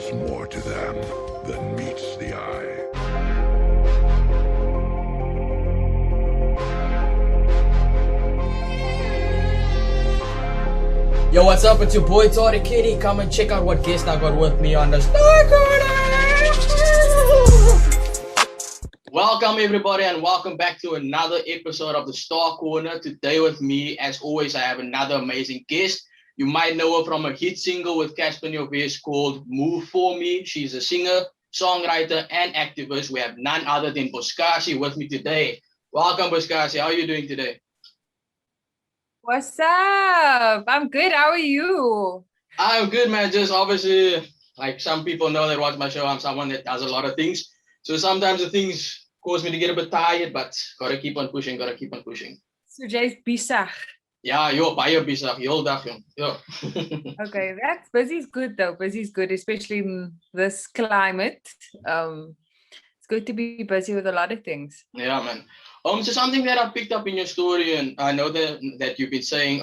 There's more to them than meets the eye. Yo, what's up? It's your boy Tori Kitty. Come and check out what guest I got with me on the Star Corner. Welcome everybody and welcome back to another episode of the Star Corner. Today with me, as always, I have another amazing guest. You might know her from a hit single with Casper Nyovest called Move For Me. She's a singer, songwriter, and activist. We have none other than Boskasi with me today. Welcome, Boskasi. How are you doing today? What's up? I'm good. How are you? I'm good, man. Just obviously, like some people know that watch my show, I'm someone that does a lot of things. So sometimes the things cause me to get a bit tired, but gotta keep on pushing, gotta keep on pushing. So jy's besig. Yeah, yo, baie besig, heel dag, jong. Yo. Okay, that's busy's good though. Busy's good, especially in this climate. It's good to be busy with a lot of things. Yeah, man. So something that I picked up in your story, and I know that you've been saying,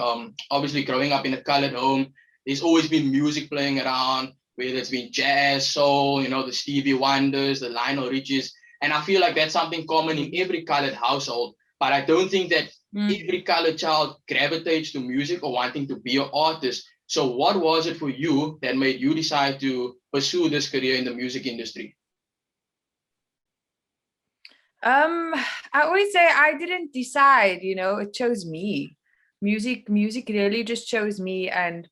obviously growing up in a colored home, there's always been music playing around, whether it's been jazz, soul, you know, the Stevie Wonders, the Lionel Richies, and I feel like that's something common in every colored household. But I don't think that every colored child gravitates to music or wanting to be an artist. So what was it for you that made you decide to pursue this career in the music industry? I always say I didn't decide, you know, it chose me. Music really just chose me, and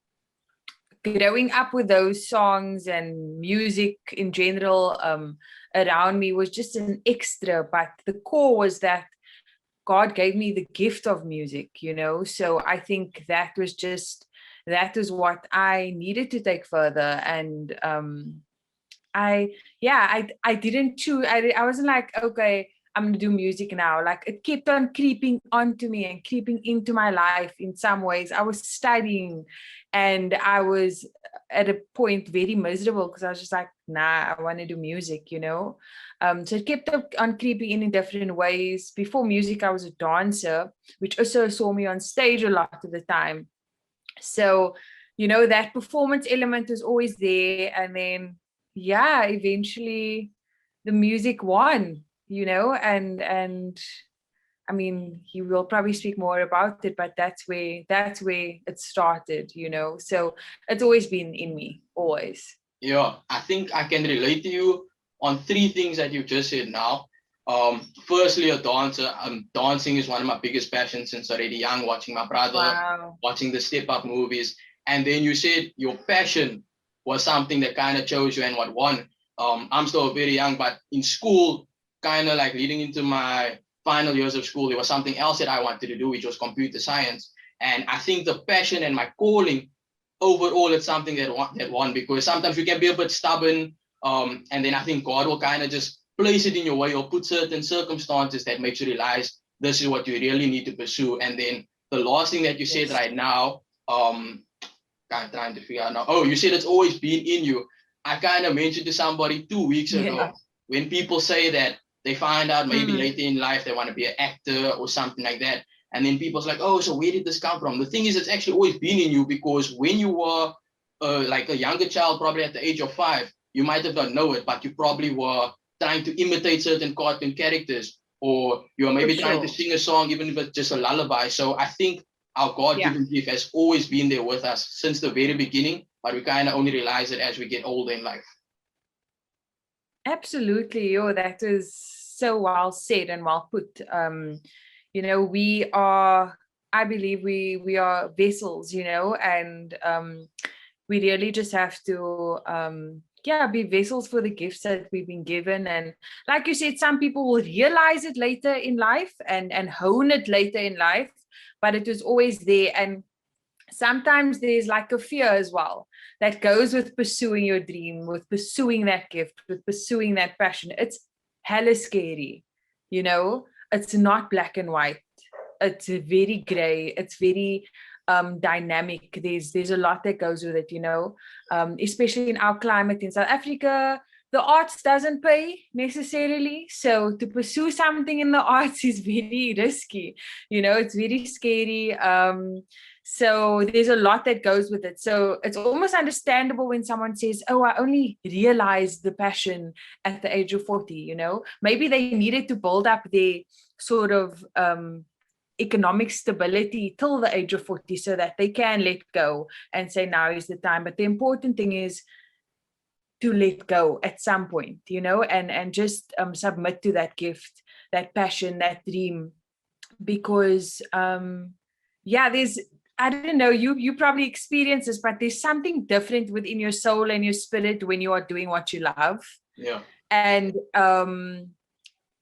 growing up with those songs and music in general around me was just an extra, but the core was that God gave me the gift of music, you know. So I think that was what I needed to take further. And I didn't choose. I wasn't like, okay, I'm gonna do music now. Like it kept on creeping onto me and creeping into my life in some ways. I was studying and I was at a point very miserable because I was just like, nah, I want to do music, you know. So it kept on creeping in different ways. Before music, I was a dancer, which also saw me on stage a lot of the time. So, you know, that performance element was always there. And then, yeah, eventually the music won, you know, and I mean, he will probably speak more about it, but that's where it started, you know. So it's always been in me, always. Yeah, I think I can relate to you on three things that you just said now. Firstly, a dancer. Dancing is one of my biggest passions since already young, watching my brother, watching the Step Up movies. And then you said your passion was something that kind of chose you and what won. I'm still very young, but in school, kind of like leading into my final years of school, there was something else that I wanted to do, which was computer science. And I think the passion and my calling overall, it's something that won because sometimes we can be a bit stubborn. And then I think God will kind of just place it in your way or put certain circumstances that makes you realize this is what you really need to pursue. And then the last thing that you said right now, kind of trying to figure out now. Oh, you said it's always been in you. I kind of mentioned to somebody 2 weeks ago when people say that they find out maybe later in life they want to be an actor or something like that. And then people's like, oh, so where did this come from? The thing is, it's actually always been in you because when you were like a younger child, probably at the age of 5, you might have not know it, but you probably were trying to imitate certain cartoon characters, or you were maybe trying to sing a song, even if it's just a lullaby. So I think our God-given gift has always been there with us since the very beginning, but we kind of only realize it as we get older in life. Absolutely. Oh, that is so well said and well put. You know, I believe we are vessels, you know, and we really just have to be vessels for the gifts that we've been given. And like you said, some people will realize it later in life and hone it later in life, but it was always there. And sometimes there's like a fear as well that goes with pursuing your dream, with pursuing that gift, with pursuing that passion. It's hella scary, you know. It's not black and white. It's very gray. It's very dynamic. There's a lot that goes with it, you know, especially in our climate in South Africa. The arts doesn't pay necessarily. So to pursue something in the arts is very risky, you know, it's very scary. So there's a lot that goes with it. So it's almost understandable when someone says, oh, I only realized the passion at the age of 40, you know, maybe they needed to build up their sort of economic stability till the age of 40 so that they can let go and say now is the time. But the important thing is to let go at some point, you know, and just submit to that gift, that passion, that dream, because yeah, there's, I don't know, you probably experience this, but there's something different within your soul and your spirit when you are doing what you love. Yeah. And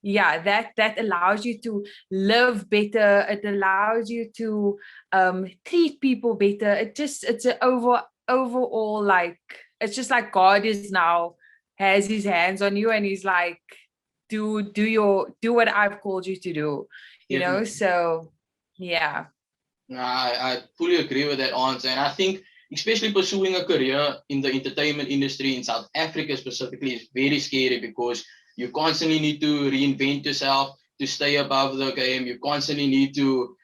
yeah, that allows you to live better. It allows you to treat people better. It's an overall, like, it's just like God is now has his hands on you and he's like, do what I've called you to do, you know. So yeah. I fully agree with that answer. And I think especially pursuing a career in the entertainment industry in South Africa specifically is very scary, because you constantly need to reinvent yourself to stay above the game. You constantly need to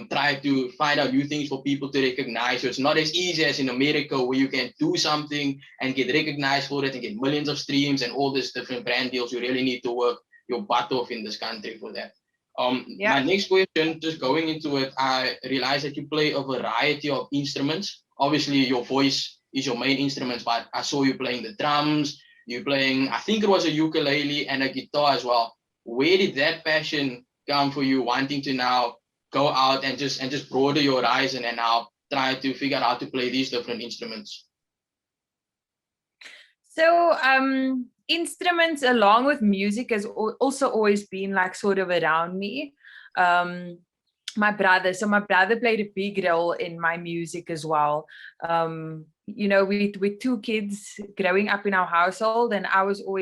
try to find out new things for people to recognize. So it's not as easy as in America, where you can do something and get recognized for it and get millions of streams and all these different brand deals. You really need to work your butt off in this country for that. Yeah. My next question, just going into it, I realized that you play a variety of instruments. Obviously, your voice is your main instrument, but I saw you playing the drums, you playing, I think it was a ukulele and a guitar as well. Where did that passion come for you, wanting to now go out and just broaden your horizon and now try to figure out how to play these different instruments? So instruments along with music has also always been like sort of around me. My brother played a big role in my music as well. You know, with two kids growing up in our household, and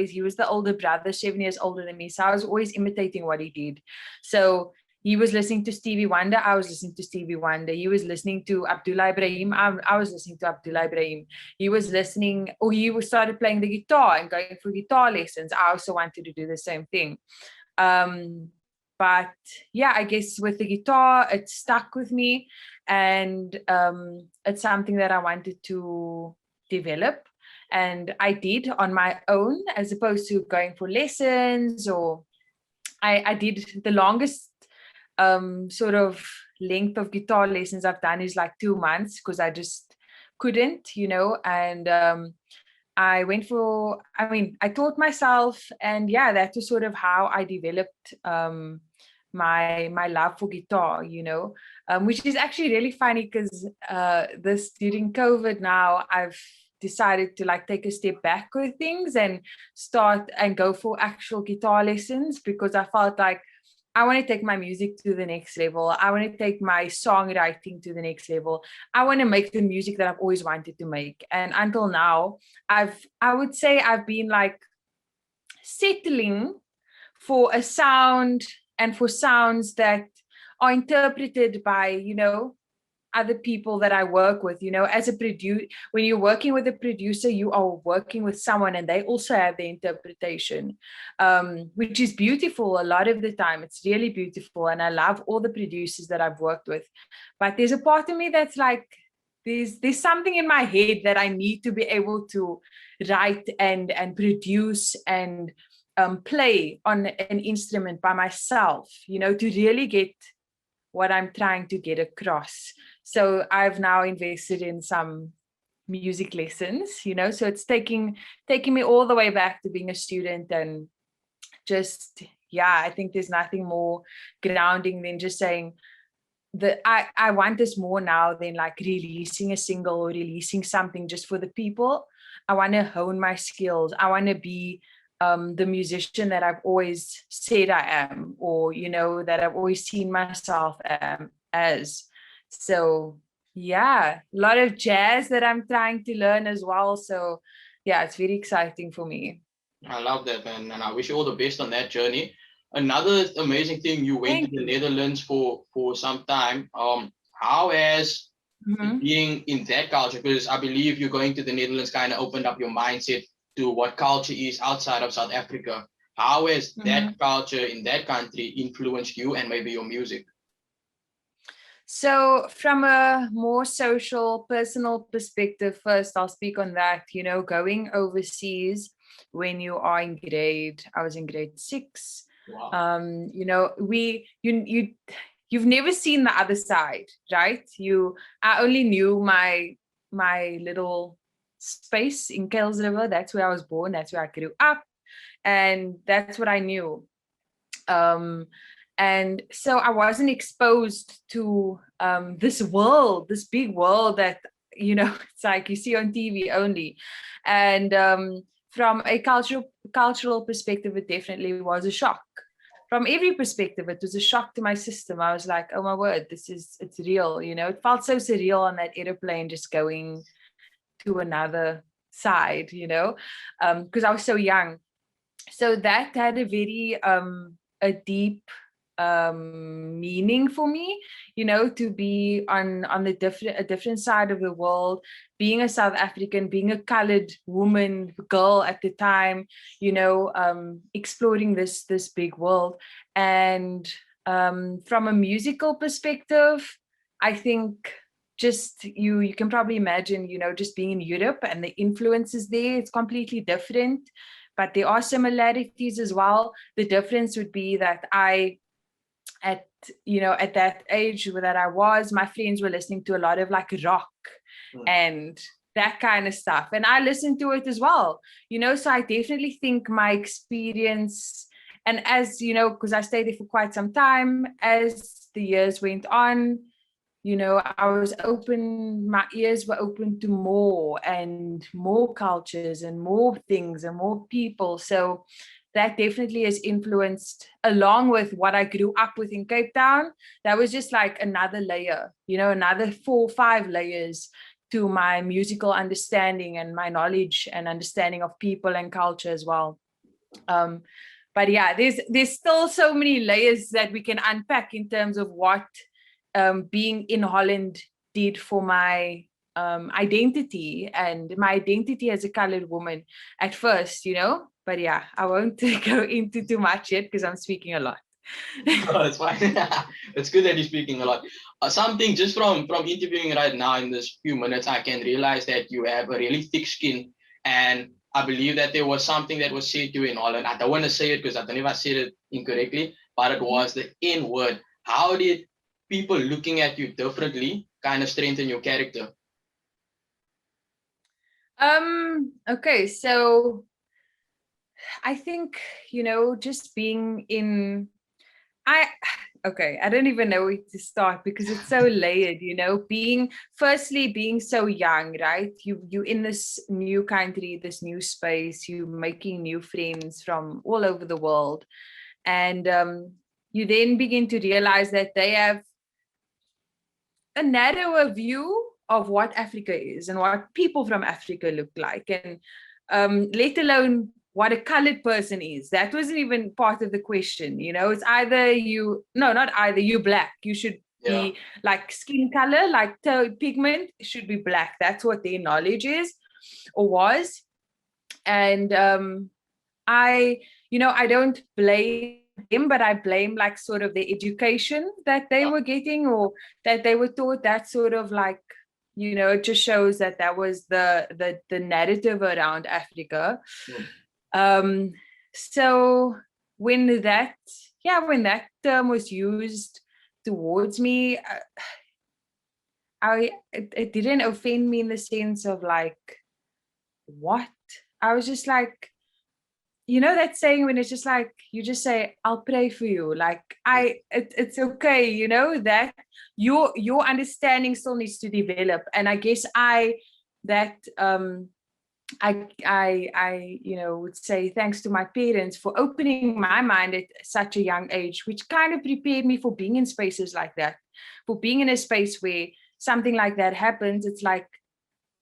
he was the older brother, 7 years older than me, so I was always imitating what he did. So he was listening to Stevie Wonder, I was listening to Stevie Wonder. He was listening to Abdullah Ibrahim, I was listening to Abdullah Ibrahim. He started playing the guitar and going for guitar lessons. I also wanted to do the same thing. But yeah, I guess with the guitar, it stuck with me, and it's something that I wanted to develop, and I did on my own, as opposed to going for lessons. Or I did the longest sort of length of guitar lessons I've done is like 2 months, because I just couldn't, you know. And I taught myself, and yeah, that was sort of how I developed my love for guitar, you know, which is actually really funny, because this during COVID now I've decided to like take a step back with things and start and go for actual guitar lessons, because I felt like I want to take my music to the next level. I want to take my songwriting to the next level. I want to make the music that I've always wanted to make. And until now, I would say I've been like settling for a sound and for sounds that are interpreted by, you know, other people that I work with. You know, as a producer, when you're working with a producer, you are working with someone and they also have the interpretation, which is beautiful. A lot of the time it's really beautiful, and I love all the producers that I've worked with. But there's a part of me that's like, there's something in my head that I need to be able to write and produce and play on an instrument by myself, you know, to really get what I'm trying to get across. So I've now invested in some music lessons, you know, so it's taking me all the way back to being a student. And just, yeah, I think there's nothing more grounding than just saying that I want this more now than like releasing a single or releasing something just for the people. I want to hone my skills. I want to be the musician that I've always said I am, or, you know, that I've always seen myself as. So yeah, a lot of jazz that I'm trying to learn as well. So yeah, it's very exciting for me. I love that, man, and I wish you all the best on that journey. Another amazing thing, you went to the Netherlands for some time. How has being in that culture, because I believe you're going to the Netherlands kind of opened up your mindset to what culture is outside of South Africa. How has that culture in that country influenced you and maybe your music? So from a more social, personal perspective, first I'll speak on that, you know, going overseas when you are in I was in grade 6. Wow. You know, you've never seen the other side, right? I only knew my little space in Kells River. That's where I was born. That's where I grew up. And that's what I knew. And so I wasn't exposed to this world, this big world that, you know, it's like you see on TV only. And from a cultural perspective, it definitely was a shock. From every perspective, it was a shock to my system. I was like, oh my word, it's real. You know, it felt so surreal on that airplane just going to another side, you know, because I was so young. So that had a deep meaning for me, you know, to be on a different side of the world, being a South African, being a colored woman, girl at the time, you know, exploring this big world. And from a musical perspective, I think just you can probably imagine, you know, just being in Europe and the influences there, it's completely different, but there are similarities as well. The difference would be that at that age that I was, my friends were listening to a lot of like rock and that kind of stuff, and I listened to it as well, you know. So I definitely think my experience, and as you know, because I stayed there for quite some time, as the years went on, you know, my ears were open to more and more cultures and more things and more people. So that definitely has influenced, along with what I grew up with in Cape Town. That was just like another layer, you know, another 4 or 5 layers to my musical understanding and my knowledge and understanding of people and culture as well. But yeah, there's still so many layers that we can unpack in terms of what being in Holland did for my identity and my identity as a colored woman at first, you know. But yeah, I won't go into too much yet because I'm speaking a lot. No, it's fine. It's good that you're speaking a lot. Something just from interviewing right now in this few minutes, I can realize that you have a really thick skin, and I believe that there was something that was said to you in Holland. I don't want to say it because I don't know if I said it incorrectly, but it was the N word. How did people looking at you differently kind of strengthen your character? Okay, so I think, you know, just being in I don't even know where to start because it's so layered, you know, being so young, right? You in this new country, this new space, you making new friends from all over the world. And you then begin to realize that they have a narrower view of what Africa is and what people from Africa look like, and let alone what a colored person is. That wasn't even part of the question, you know. It's either not either, you black, you should be like skin color, like pigment should be black. That's what their knowledge is or was. And I don't blame him, but I blame like sort of the education that they were getting or that they were taught. That sort of like, you know, it just shows that was the narrative around Africa. So when that term was used towards me, it didn't offend me in the sense of like, what? I was just like, you know, that saying when it's just like, you just say, I'll pray for you. Like, it's okay, you know, that your understanding still needs to develop. And I guess I you know, would say thanks to my parents for opening my mind at such a young age, which kind of prepared me for being in spaces like that, for being in a space where something like that happens. It's like,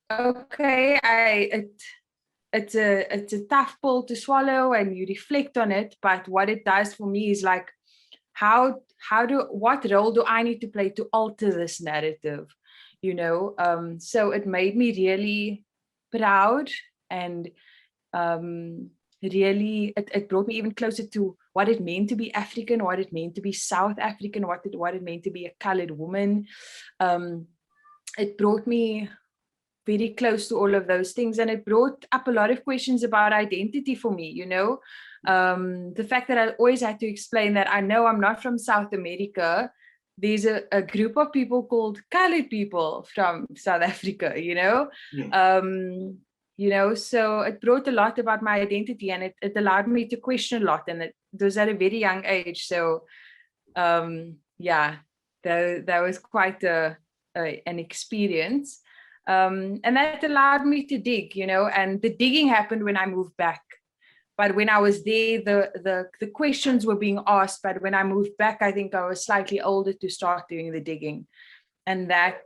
okay, it's a tough pill to swallow and you reflect on it, but what it does for me is like, what role do I need to play to alter this narrative, you know? So it made me really proud, and really it brought me even closer to what it meant to be African, what it meant to be South African, what it meant to be a colored woman. It brought me very close to all of those things, and it brought up a lot of questions about identity for me, you know. The fact that I always had to explain that I know I'm not from South America. There's a group of people called colored people from South Africa, you know. You know, so it brought a lot about my identity, and it allowed me to question a lot, and it was at a very young age. So yeah, that was quite an experience. And that allowed me to dig, you know, and the digging happened when I moved back. But when I was there, the questions were being asked. But when I moved back, I think I was slightly older to start doing the digging. And that,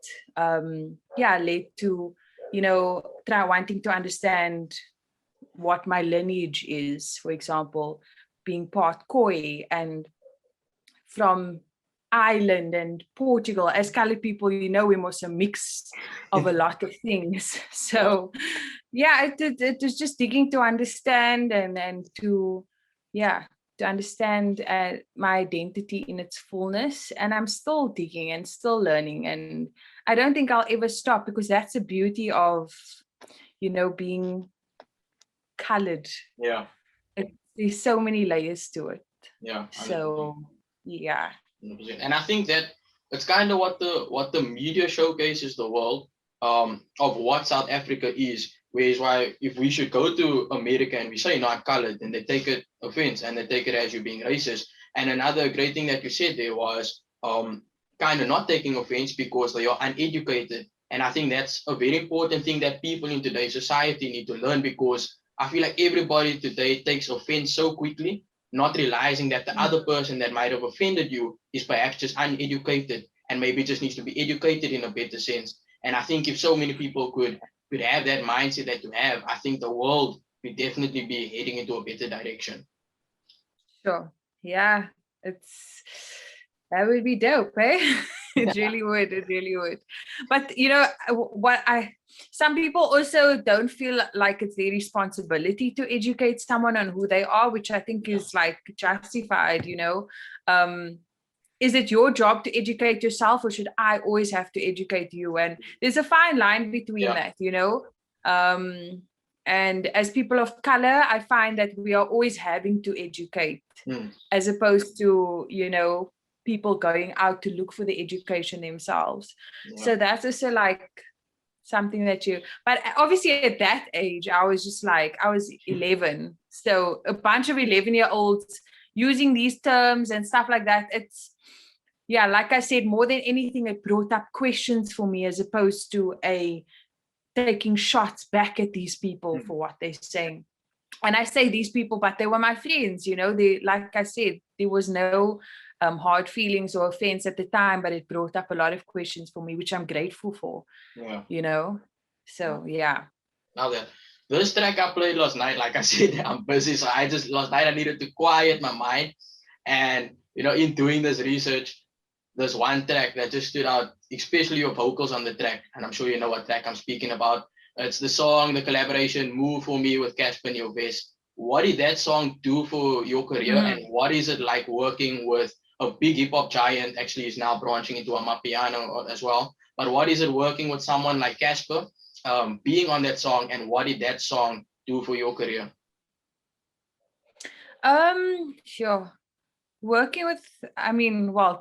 yeah, led to, you know, wanting to understand what my lineage is, for example, being part Khoi and from Ireland and Portugal. As colored people, you know, we're most a mix of a lot of things. So yeah, it was just digging to understand and to, yeah, to understand my identity in its fullness. And I'm still digging and still learning, and I don't think I'll ever stop, because that's the beauty of, you know, being colored. Yeah, There's so many layers to it. yeah. So yeah. 100%. And I think that it's kind of what the media showcases the world of what South Africa is. Whereas why if we should go to America and we say not colored, then they take it offense and they take it as you being racist. And another great thing that you said there was kind of not taking offense because they are uneducated. And I think that's a very important thing that people in today's society need to learn, because I feel like everybody today takes offense so quickly, not realizing that the other person that might have offended you is perhaps just uneducated and maybe just needs to be educated in a better sense. And I think if so many people could have that mindset that you have, I think the world would definitely be heading into a better direction. Sure. Yeah, that would be dope, eh? It really would. It really would. But you know some people also don't feel like it's their responsibility to educate someone on who they are, which I think is like justified, you know. Is it your job to educate yourself, or should I always have to educate you? And there's a fine line between that, you know. And as people of color, I find that we are always having to educate, as opposed to, you know, people going out to look for the education themselves. So that's also like something that but obviously at that age, I was just like, I was 11. So a bunch of 11-year-olds using these terms and stuff like that. It's, yeah, like I said, more than anything, it brought up questions for me, as opposed to taking shots back at these people for what they're saying. And I say these people, but they were my friends, you know. They, like I said, there was no hard feelings or offense at the time, but it brought up a lot of questions for me, which I'm grateful for. You know. So yeah. Now that this track I played last night, like I said, I'm busy, so last night I needed to quiet my mind. And you know, in doing this research, there's one track that just stood out, especially your vocals on the track, and I'm sure you know what track I'm speaking about. It's the song, the collaboration "Move For Me" with Casper Nyovest. What did that song do for your career, and what is it like working with a big hip hop giant? Actually, is now branching into Amapiano as well. But what is it working with someone like Casper, being on that song, and what did that song do for your career? Sure. Working with,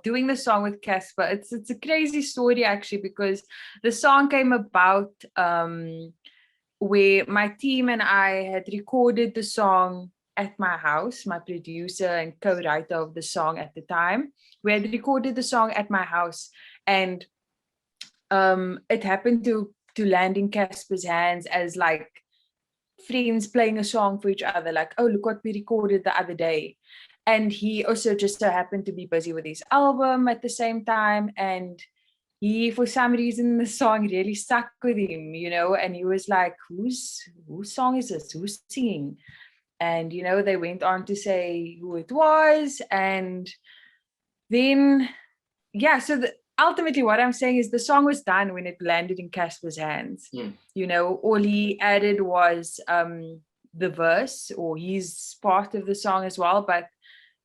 doing the song with Casper, it's a crazy story actually, because the song came about where my team and I had recorded the song at my house. My producer and co-writer of the song at the time, we had recorded the song at my house, and it happened to land in Casper's hands as like friends playing a song for each other, like, oh, look what we recorded the other day. And he also just so happened to be busy with his album at the same time. And he, for some reason, the song really stuck with him, you know, and he was like, whose song is this? Who's singing? And, you know, they went on to say who it was. And then, yeah, so ultimately what I'm saying is the song was done when it landed in Casper's hands. You know, all he added was the verse, or his part of the song as well. But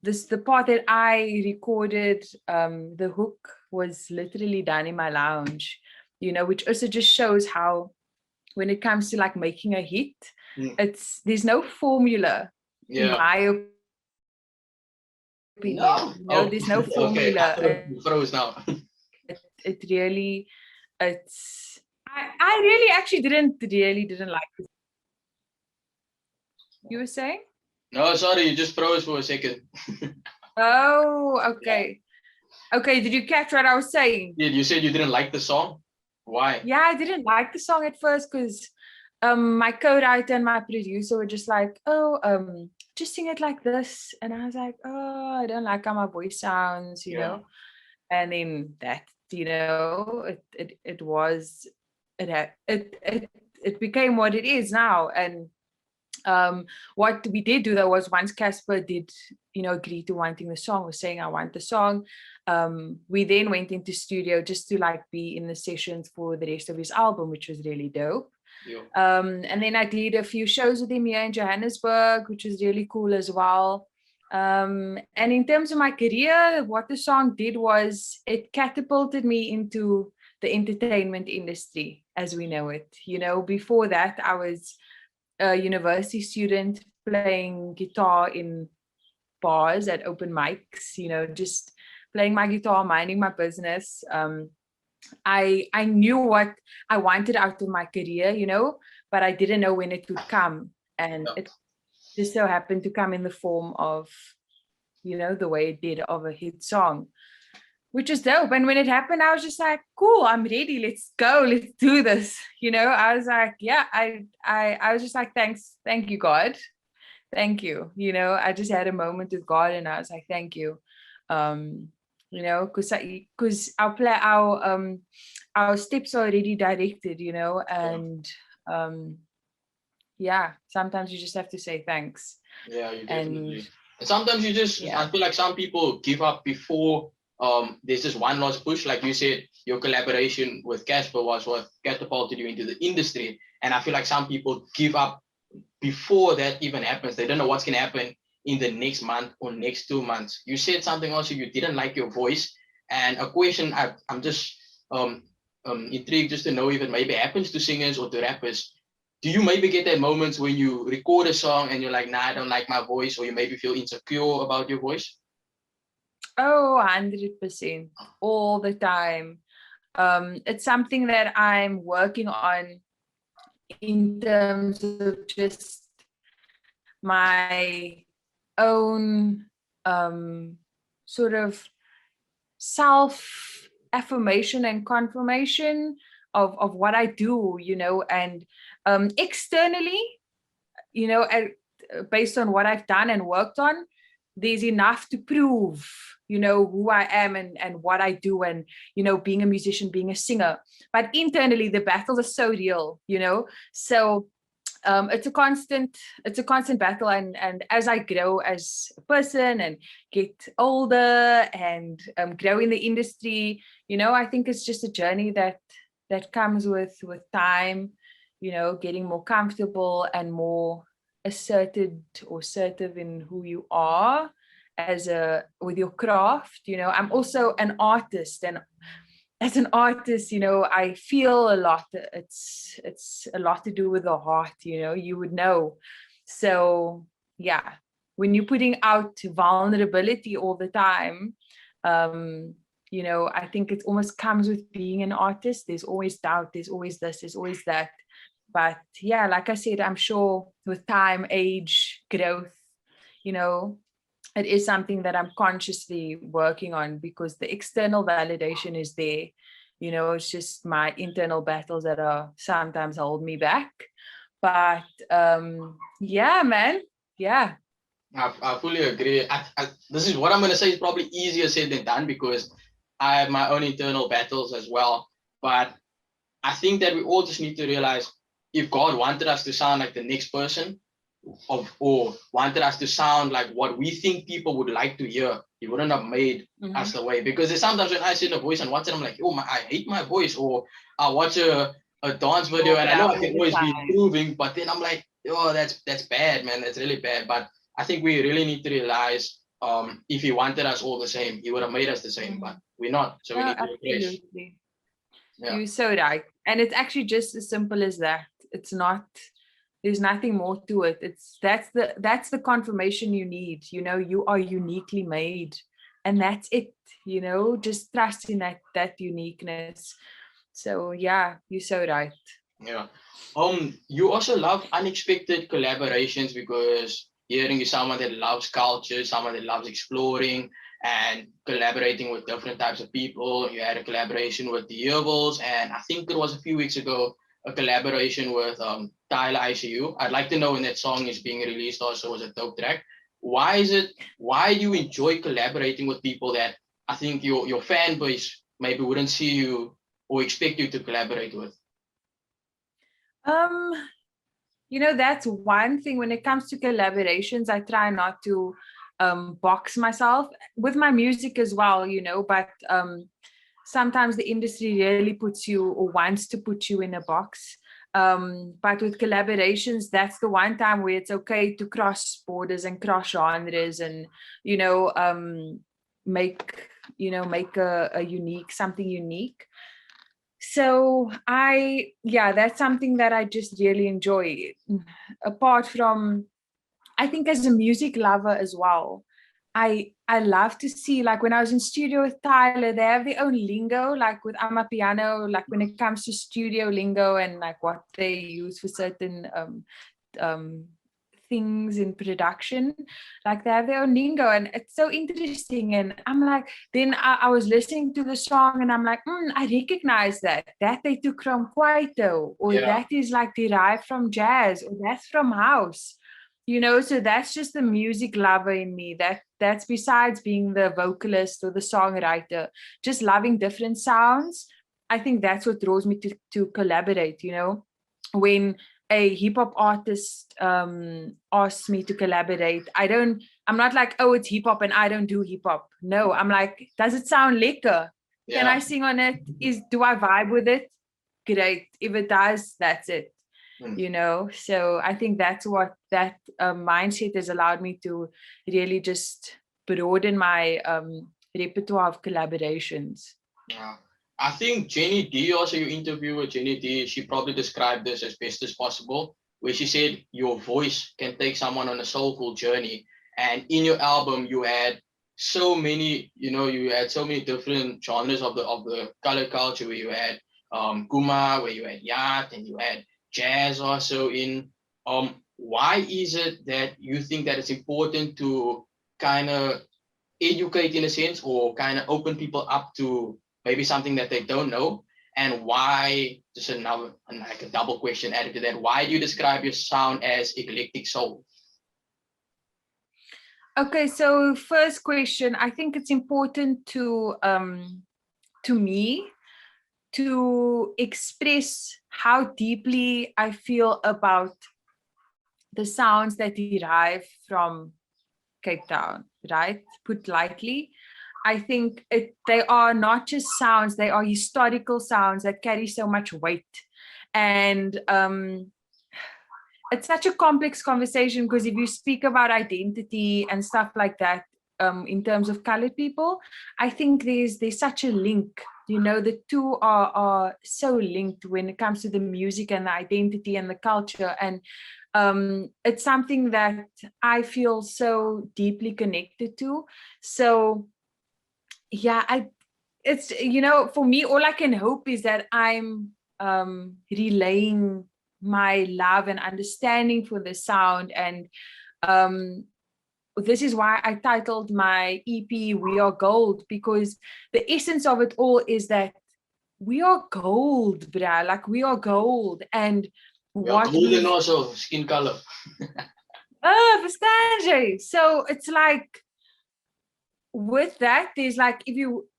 the part that I recorded, the hook was literally done in my lounge, you know, which also just shows how when it comes to like making a hit, there's no formula in my opinion. No, there's no formula. Okay, froze now. It really, I really actually didn't like it. You were saying? No, sorry, you just froze for a second. Oh, okay. Okay, did you catch what I was saying? Yeah, you said you didn't like the song. Why? Yeah, I didn't like the song at first because my co-writer and my producer were just like, oh, just sing it like this. And I was like, oh, I don't like how my voice sounds, you know. And then that, you know, it became what it is now. And what we did do though was once Casper did, you know, agree to wanting the song, was saying I want the song, we then went into studio just to like be in the sessions for the rest of his album, which was really dope. And then I did a few shows with him here in Johannesburg, which was really cool as well. And in terms of my career, what the song did was it catapulted me into the entertainment industry as we know it. You know, before that I was a university student playing guitar in bars at open mics, you know, just playing my guitar, minding my business. I knew what I wanted out of my career, you know, but I didn't know when it would come. And it just so happened to come in the form of, you know, the way it did, of a hit song, which is dope. And when it happened, I was just like, cool, I'm ready. Let's go. Let's do this. You know, I was like, yeah, I was just like, thanks. Thank you, God. Thank you. You know, I just had a moment with God and I was like, thank you. You know, because our steps are already directed, you know, and yeah, sometimes you just have to say thanks. Yeah, you definitely. And sometimes you just, I feel like some people give up before there's just one last push. Like you said, your collaboration with Casper was what catapulted you into the industry. And I feel like some people give up before that even happens. They don't know what's going to happen in the next month or next 2 months. You said something also, you didn't like your voice. And a question I'm just intrigued just to know if it maybe happens to singers or to rappers. Do you maybe get that moments when you record a song and you're like, nah, I don't like my voice, or you maybe feel insecure about your voice? Oh, 100%, all the time. It's something that I'm working on in terms of just my own sort of self-affirmation and confirmation of what I do, you know, and externally, you know, based on what I've done and worked on, there's enough to prove, you know, who I am and what I do, and, you know, being a musician, being a singer. But internally, the battles are so real, you know. So it's a constant battle, and as I grow as a person and get older and grow in the industry, you know, I think it's just a journey that comes with time, you know, getting more comfortable and more assertive in who you are with your craft. You know, I'm also an artist, and as an artist, you know, I feel a lot. It's a lot to do with the heart, you know, you would know. So yeah, when you're putting out vulnerability all the time, you know, I think it almost comes with being an artist. There's always doubt, there's always this, there's always that. But yeah, like I said, I'm sure with time, age, growth, you know, it is something that I'm consciously working on, because the external validation is there. You know, it's just my internal battles that are sometimes hold me back. But yeah, man. Yeah. I fully agree. This is what I'm going to say is probably easier said than done, because I have my own internal battles as well. But I think that we all just need to realize, if God wanted us to sound like the next person, or wanted us to sound like what we think people would like to hear, He wouldn't have made us the way. Because there's sometimes when I sit in a voice and watch it, I'm like, oh, I hate my voice. Or I watch a dance video and I know I can always be improving, but then I'm like, oh, that's bad, man. That's really bad. But I think we really need to realize if he wanted us all the same, he would have made us the same, but we're not. So we No, need to refresh. absolutely. Yeah. You're so right. And it's actually just as simple as that. It's not, there's nothing more to it. That's the confirmation you need. You know, you are uniquely made. And that's it, you know, just trust in that uniqueness. So yeah, you're so right. Yeah. You also love unexpected collaborations because hearing is someone that loves culture, someone that loves exploring and collaborating with different types of people. You had a collaboration with the Yearballs, and I think it was a few weeks ago, a collaboration with Tyler ICU. I'd like to know when that song is being released also was a dope track. Why do you enjoy collaborating with people that I think your fan base maybe wouldn't see you or expect you to collaborate with? Um, you know, that's one thing when it comes to collaborations, I try not to box myself with my music as well, you know, but sometimes the industry really puts you or wants to put you in a box. But with collaborations, that's the one time where it's okay to cross borders and cross genres and, you know, make a unique, something unique. So that's something that I just really enjoy. Apart from, I think as a music lover as well, I love to see, like when I was in studio with Tyler, they have their own lingo, like with Amapiano, like when it comes to studio lingo and like what they use for certain um, things in production, like they have their own lingo, and it's so interesting. And I'm like, then I was listening to the song and I'm like, I recognize that they took from Kwaito, or that is like derived from jazz, or that's from house, you know. So that's just the music lover in me, that's besides being the vocalist or the songwriter, just loving different sounds. I think that's what draws me to collaborate, you know. When a hip-hop artist asks me to collaborate, I'm not like, oh, it's hip-hop and I don't do hip-hop. No, I'm like, does it sound lekker? Can I sing on it? Do I vibe with it? Great. If it does, that's it. You know. So I think that's what that mindset has allowed me to really just broaden my repertoire of collaborations. Yeah. I think Jenny D, also your interview with Jenny D, she probably described this as best as possible, where she said your voice can take someone on a soulful journey. And in your album, you had so many, you had so many different genres of the color culture, where you had Kuma, where you had Yacht, and you had jazz also in. Why is it that you think that it's important to kind of educate in a sense, or kind of open people up to maybe something that they don't know? And why, just another, like a double question added to that, why do you describe your sound as eclectic soul? Okay, so first question, I think it's important to me to express how deeply I feel about the sounds that derive from Cape Town, right? Put lightly. I think they are not just sounds, they are historical sounds that carry so much weight. And it's such a complex conversation, because if you speak about identity and stuff like that, in terms of colored people, I think there's such a link. You know, the two are so linked when it comes to the music and the identity and the culture. And it's something that I feel so deeply connected to. So yeah, it's, you know, for me, all I can hope is that I'm relaying my love and understanding for the sound. And this is why I titled my EP We Are Gold, because the essence of it all is that we are gold, bruh. Like, we are gold. And what golden also skin color. Verstaan jy? So it's like, with that, there's like, if you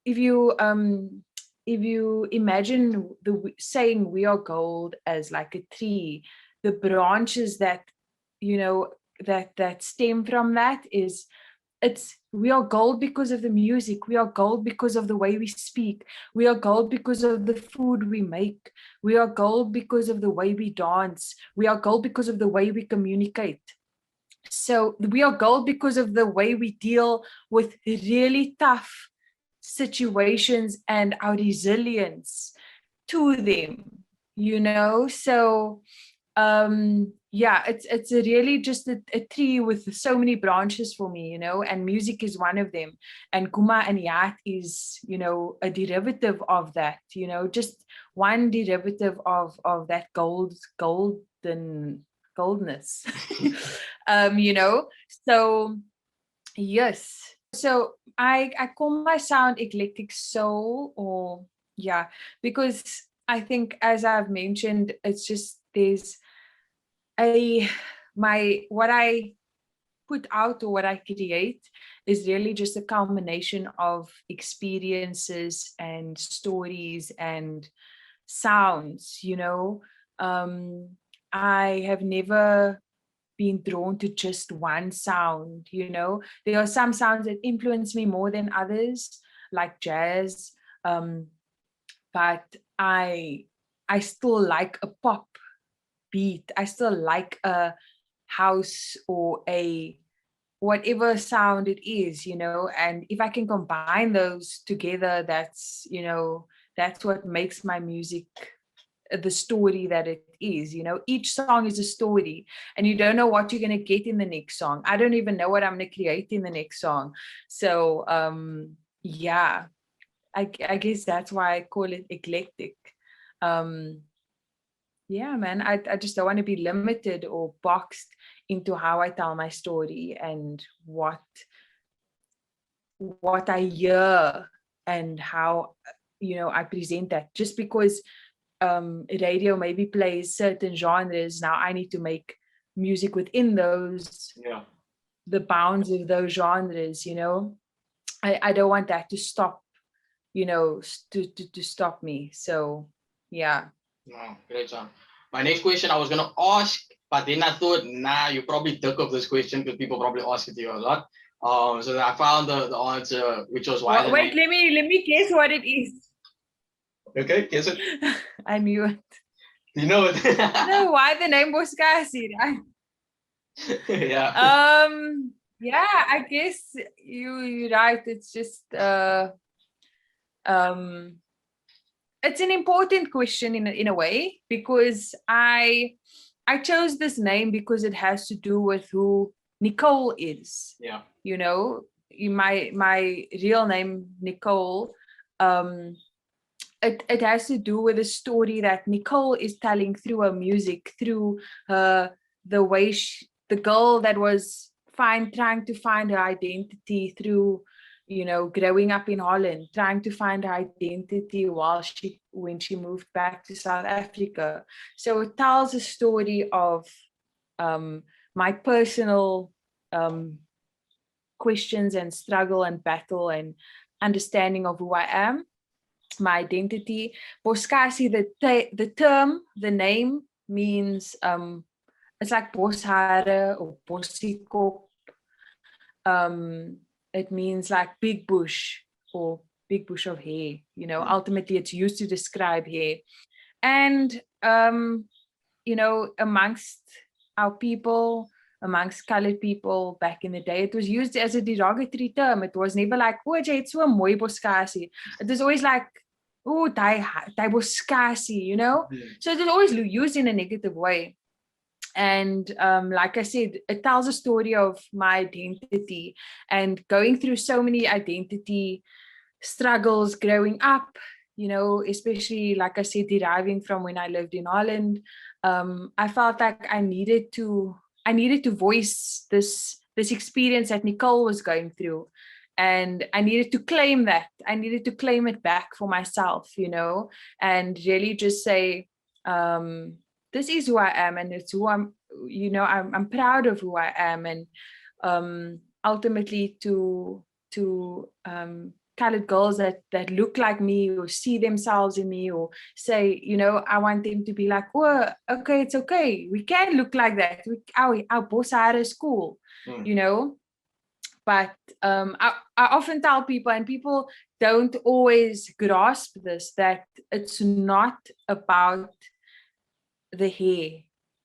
imagine the saying we are gold as like a tree, the branches that, you know, that stem from that is, we are gold because of the music, we are gold because of the way we speak, we are gold because of the food we make, we are gold because of the way we dance, we are gold because of the way we communicate. So we are gold because of the way we deal with really tough situations and our resilience to them, you know. So yeah, it's a really just a tree with so many branches for me, you know, and music is one of them, and Kuma and Yat is, you know, a derivative of that, you know, just one derivative of that goldness. You know, so yes, so I call my sound eclectic soul, or yeah, because I think, as I've mentioned, it's just there's a my what I put out or what I create is really just a culmination of experiences and stories and sounds, you know. I have never been drawn to just one sound, you know. There are some sounds that influence me more than others, like jazz. But I still like a pop beat. I still like a house or a whatever sound it is, you know. And if I can combine those together, that's, you know, that's what makes my music the story that it is, you know. Each song is a story, and you don't know what you're going to get in the next song. I don't even know what I'm going to create in the next song. So yeah, I guess that's why I call it eclectic. um yeah, man, I just don't want to be limited or boxed into how I tell my story and what I hear and how, you know, I present that. Just because radio maybe plays certain genres, now I need to make music within those, Yeah. the bounds of those genres, you know. I don't want that to stop, you know, to stop me. So yeah. Wow, great job. My next question I was gonna ask, but then I thought, nah, you probably took of this question because people probably ask it to you a lot. So then I found the answer, which was why. Wait, let me guess what it is. Okay, guess it. I knew it. You know it. No, why the name Boskasi? Yeah. Yeah, I guess you're right. It's just it's an important question in a way, because I chose this name because it has to do with who Nicole is. Yeah. You know, my real name, Nicole, it has to do with a story that Nicole is telling through her music, through the way the girl that was trying to find her identity through, you know, growing up in Holland, trying to find her identity when she moved back to South Africa. So it tells a story of my personal questions and struggle and battle and understanding of who I am, my identity. Boskasi, the term, the name means it's like boshare or bosikop. It means like big bush or big bush of hair. You know, ultimately it's used to describe hair. And you know, amongst our people, amongst colored people back in the day, it was used as a derogatory term. It was never like, oh, jy het so mooi boskasi. It was always like, oh, die boskasi, you know? So it was always used in a negative way. And like I said, it tells a story of my identity and going through so many identity struggles growing up, you know, especially, like I said, deriving from when I lived in Holland. I felt like I needed to voice this experience that Nicole was going through. And I needed to claim that. I needed to claim it back for myself, you know, and really just say, this is who I am, and it's who I'm, you know, I'm proud of who I am. And ultimately to colored girls that look like me or see themselves in me, or say, you know, I want them to be like, oh, okay, it's okay, we can look like that, our boss hair is cool, you know. But I often tell people, and people don't always grasp this, that it's not about the hair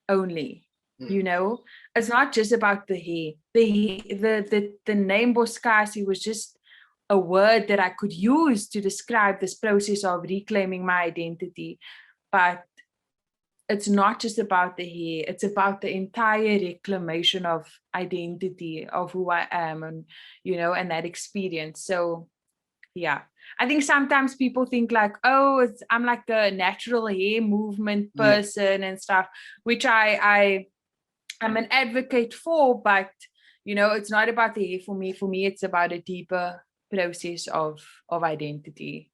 only. You know, it's not just about the hair. The name Boskasi was just a word that I could use to describe this process of reclaiming my identity. But it's not just about the hair, it's about the entire reclamation of identity, of who I am, and you know, and that experience. So yeah, I think sometimes people think like, oh, I'm like a natural hair movement person and stuff, which I'm an advocate for, but you know, it's not about the hair for me. For me, it's about a deeper process of identity.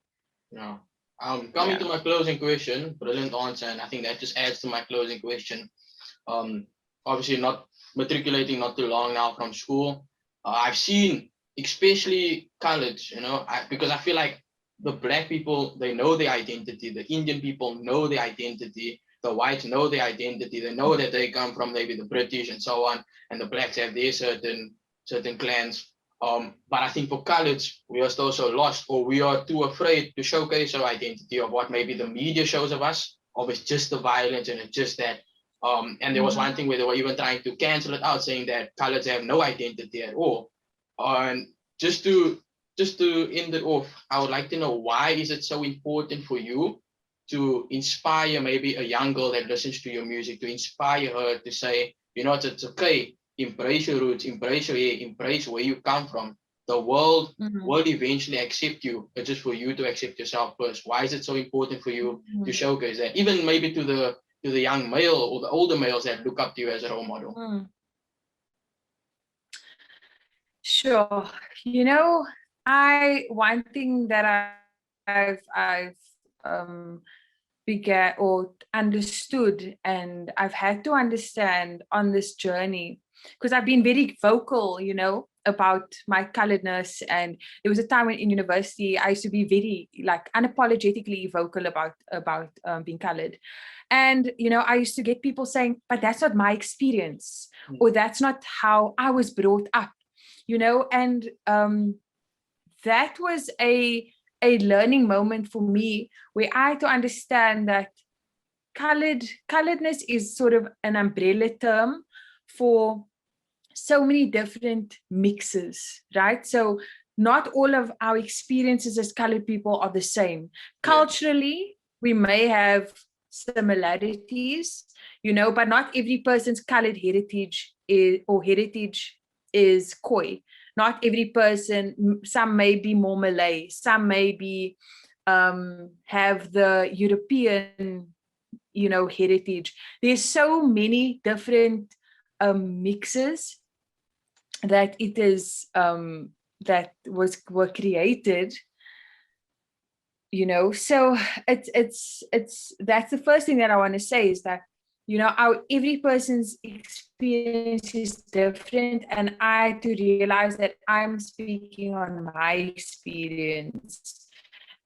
Yeah. Coming to my closing question, brilliant answer, and I think that just adds to my closing question. Obviously not matriculating not too long now from school. I've seen, especially college, you know, because I feel like the Black people, they know their identity. The Indian people know their identity. The whites know their identity. They know that they come from maybe the British and so on, and the Blacks have their certain clans. But I think for college, we are still so lost, or we are too afraid to showcase our identity of what maybe the media shows of us, of it's just the violence and it's just that. And there was one thing where they were even trying to cancel it out, saying that coloreds have no identity at all. And just to end it off, I would like to know, why is it so important for you to inspire maybe a young girl that listens to your music, to inspire her to say, you know, it's okay, embrace your roots, embrace your hair, embrace where you come from. The world will eventually accept you. It's just for you to accept yourself first. Why is it so important for you to showcase that, even maybe to the young male or the older males that look up to you as a role model? Sure. You know, one thing that I've began or understood, and I've had to understand on this journey, because I've been very vocal, you know, about my coloredness. And there was a time in university I used to be very like unapologetically vocal about being colored. And you know, I used to get people saying, but that's not my experience, or that's not how I was brought up, you know. And that was a learning moment for me, where I had to understand that coloredness is sort of an umbrella term for so many different mixes, right? So not all of our experiences as colored people are the same. Culturally, we may have similarities, you know, but not every person's colored heritage is Khoi. Not every person, some may be more Malay, some may be have the European, you know, heritage. There's so many different mixes that it is that were created, you know. So it's that's the first thing that I want to say, is that, you know, every person's experience is different, and I had to realize that I'm speaking on my experience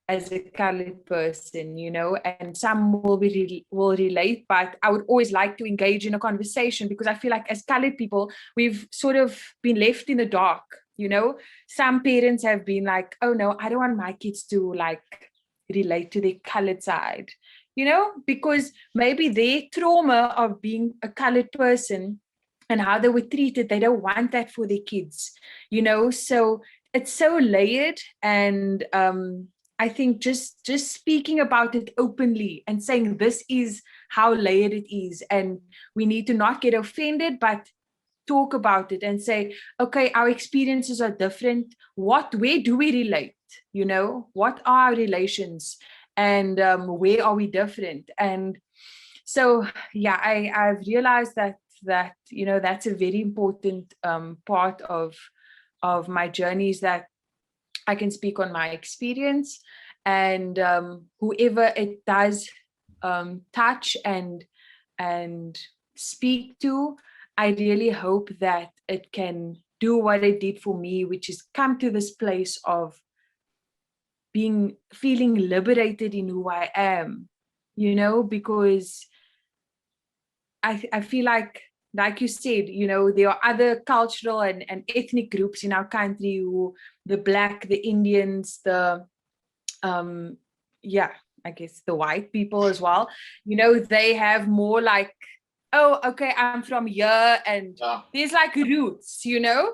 as a colored person, you know, and some will relate, but I would always like to engage in a conversation, because I feel like as colored people, we've sort of been left in the dark, you know. Some parents have been like, oh no, I don't want my kids to like relate to their colored side, you know, because maybe their trauma of being a colored person and how they were treated, they don't want that for their kids, you know. So it's so layered, and I think just speaking about it openly and saying this is how layered it is, and we need to not get offended, but talk about it and say, okay, our experiences are different. Where do we relate? You know, what are our relations, and where are we different? And so, yeah, I've realized that you know, that's a very important part of my journey, is that I can speak on my experience, and whoever it does touch and speak to, I really hope that it can do what it did for me, which is come to this place of feeling liberated in who I am, you know, because I feel like you said, you know, there are other cultural and ethnic groups in our country, who the Black, the Indians, the I guess the white people as well, you know, they have more like oh, okay, I'm from here, and there's like roots, you know,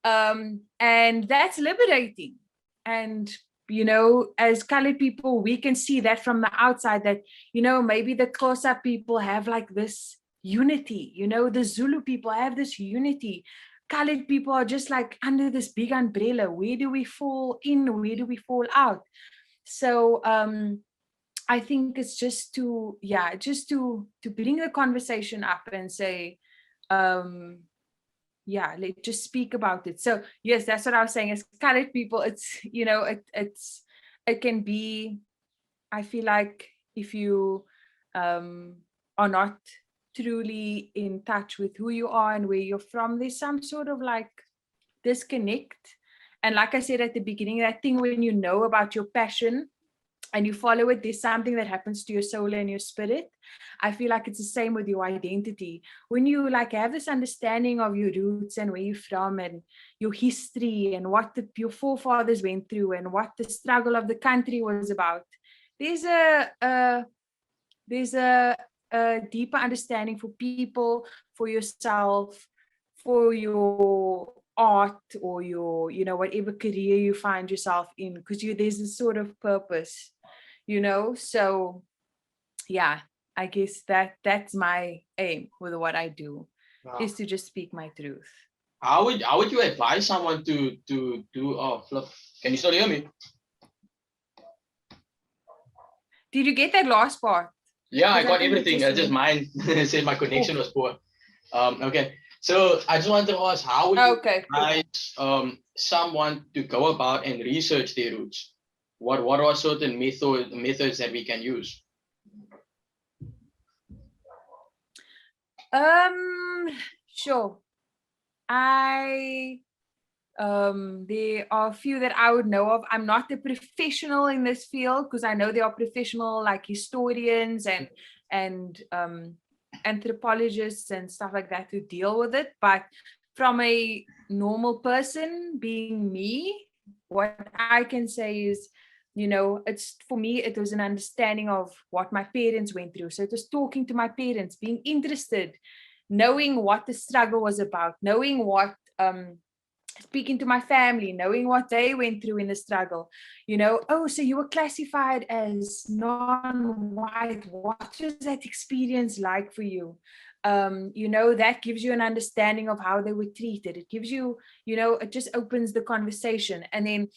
and that's liberating. And you know, as colored people, we can see that from the outside, that, you know, maybe the Xhosa people have like this unity, you know, the Zulu people have this unity. Colored people are just like under this big umbrella. Where do we fall in? Where do we fall out? So I think it's just to, yeah, just to bring the conversation up and say, yeah, let's just speak about it. So yes, that's what I was saying. As colored people, it's, you know, it can be, I feel like if you are not truly in touch with who you are and where you're from, there's some sort of like disconnect. And like I said at the beginning, that thing when you know about your passion and you follow it, there's something that happens to your soul and your spirit. I feel like it's the same with your identity. When you like have this understanding of your roots and where you're from and your history and what your forefathers went through and what the struggle of the country was about, there's a deeper understanding for people, for yourself, for your art, or your, you know, whatever career you find yourself in, because there's a sort of purpose, you know. So yeah, I guess that's my aim with what I do, is to just speak my truth. How would you advise someone to do flip? Can you still hear me? Did you get that last part? Yeah, I got everything. I just mine said my connection was poor. Okay. So I just wanted to ask, how would you advise someone to go about and research their roots? What are certain methods that we can use? Sure. There are a few that I would know of. I'm not a professional in this field, because I know there are professional like historians and anthropologists and stuff like that who deal with it. But from a normal person, being me, what I can say is, you know, it's, for me, it was an understanding of what my parents went through. So it was talking to my parents, being interested, knowing what the struggle was about, knowing what speaking to my family, knowing what they went through in the struggle, you know. Oh, so you were classified as non-white. What was that experience like for you? You know, that gives you an understanding of how they were treated. It gives you, you know, it just opens the conversation. And then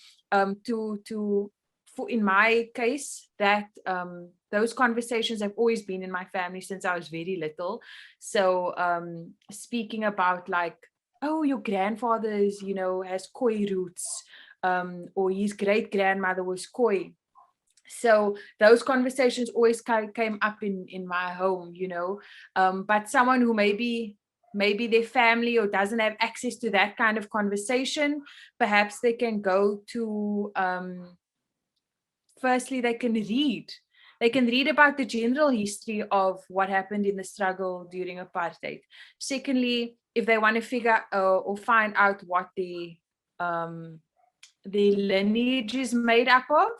for in my case, that those conversations have always been in my family since I was very little. So speaking about like, oh, your grandfather is, you know, has Khoi roots, or his great grandmother was Khoi. So those conversations always came up in my home, you know. But someone who maybe their family or doesn't have access to that kind of conversation, perhaps they can go to firstly, they can read. They can read about the general history of what happened in the struggle during apartheid. Secondly, if they want to figure or find out what the lineage is made up of,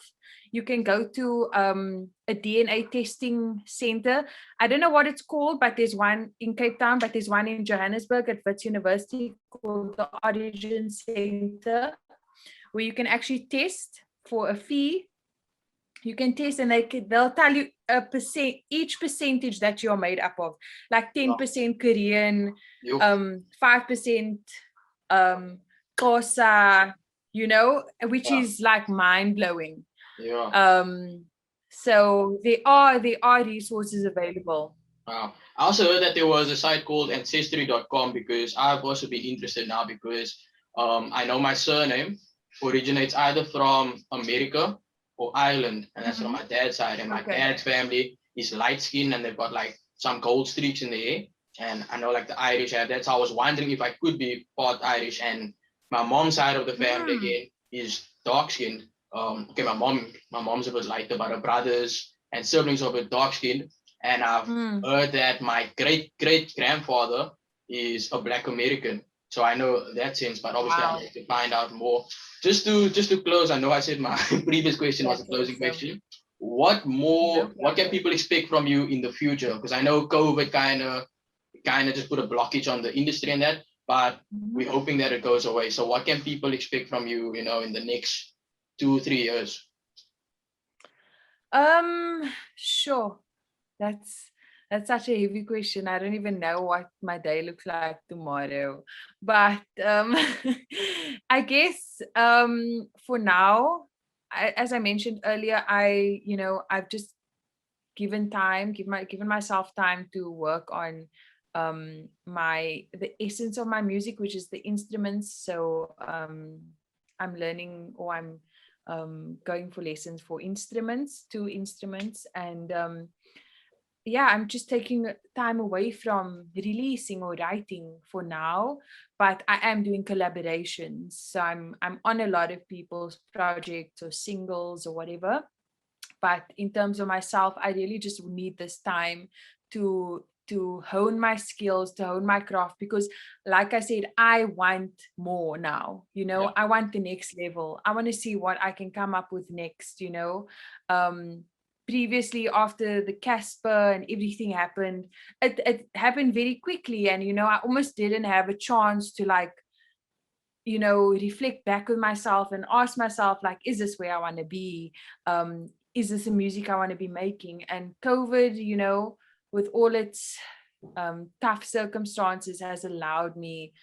you can go to a DNA testing center. I don't know what it's called, but there's one in Cape Town, but there's one in Johannesburg at Wits University called the Origin Center, where you can actually test for a fee. You can test and they'll tell you each percentage that you're made up of, like 10% Korean, 5% Xhosa, you know, which is like mind-blowing. So there are resources available. Wow. I also heard that there was a site called ancestry.com, because I've also been interested now, because I know my surname originates either from America or Ireland, and that's from my dad's side. And my dad's family is light skinned and they've got like some gold streaks in their hair. And I know like the Irish have that. So I was wondering if I could be part Irish. And my mom's side of the family again is dark skinned. Okay, my mom's a bit lighter, but her brothers and siblings are a bit dark skinned. And I've heard that my great grandfather is a Black American. So I know that sense, but obviously I need to find out more. Just to close, I know I said my previous question was a closing question. What can people expect from you in the future? Because I know COVID kind of kind of just put a blockage on the industry and that, but we're hoping that it goes away. So what can people expect from you, you know, in the next 2-3 years? Sure. That's such a heavy question. I don't even know what my day looks like tomorrow. But I guess for now, as I mentioned earlier, I've just given myself time to work on the essence of my music, which is the instruments. So I'm learning, or I'm going for lessons for two instruments, and yeah, I'm just taking time away from releasing or writing for now, but I am doing collaborations. So I'm on a lot of people's projects or singles or whatever. But in terms of myself, I really just need this time to hone my skills, to hone my craft, because like I said, I want more now, Yeah. I want the next level. I want to see what I can come up with next, previously, after the Casper and everything happened, it happened very quickly, and I almost didn't have a chance to reflect back with myself and ask myself, like, is this where I want to be? Is this the music I want to be making? And COVID, with all its tough circumstances, has allowed me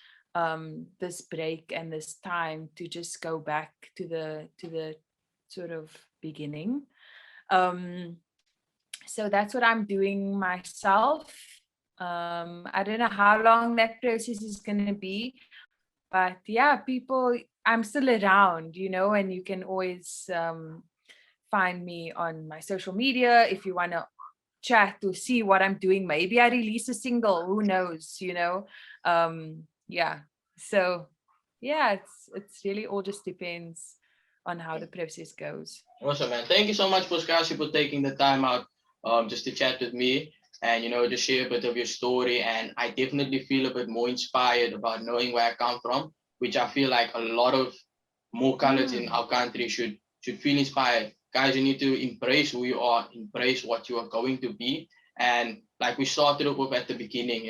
this break and this time to just go back to the sort of beginning. So that's what I'm doing myself. I don't know how long that process is going to be, but yeah, I'm still around, and you can always find me on my social media if you want to chat to see what I'm doing. Maybe I release a single, who knows, yeah. So yeah, it's really all just depends on how the process goes. Awesome, man. Thank you so much, Puskasi, for taking the time out just to chat with me and, just share a bit of your story. And I definitely feel a bit more inspired about knowing where I come from, which I feel like a lot of more colors in our country should feel inspired. Guys, you need to embrace who you are, embrace what you are going to be. And like we started off with at the beginning,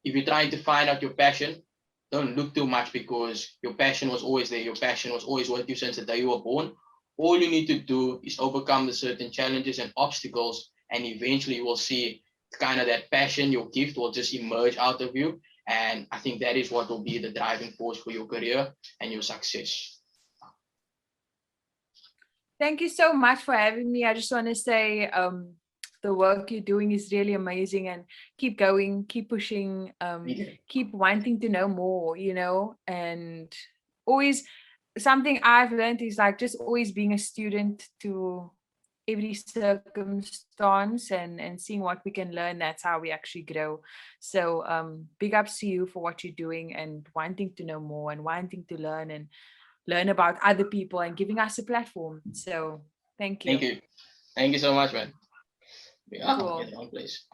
if you're trying to find out your passion, don't look too much, because your passion was always there. Your passion was always with you since the day you were born. All you need to do is overcome the certain challenges and obstacles, and eventually you will see kind of that passion, your gift will just emerge out of you. And I think that is what will be the driving force for your career and your success. Thank you so much for having me. I just want to say the work you're doing is really amazing, and keep going, keep pushing, keep wanting to know more, and always, something I've learned is like just always being a student to every circumstance, and seeing what we can learn. That's how we actually grow. So big ups to you for what you're doing, and wanting to know more, and wanting to learn about other people, and giving us a platform. So thank you. Thank you so much, man. We are Cool. in the wrong place.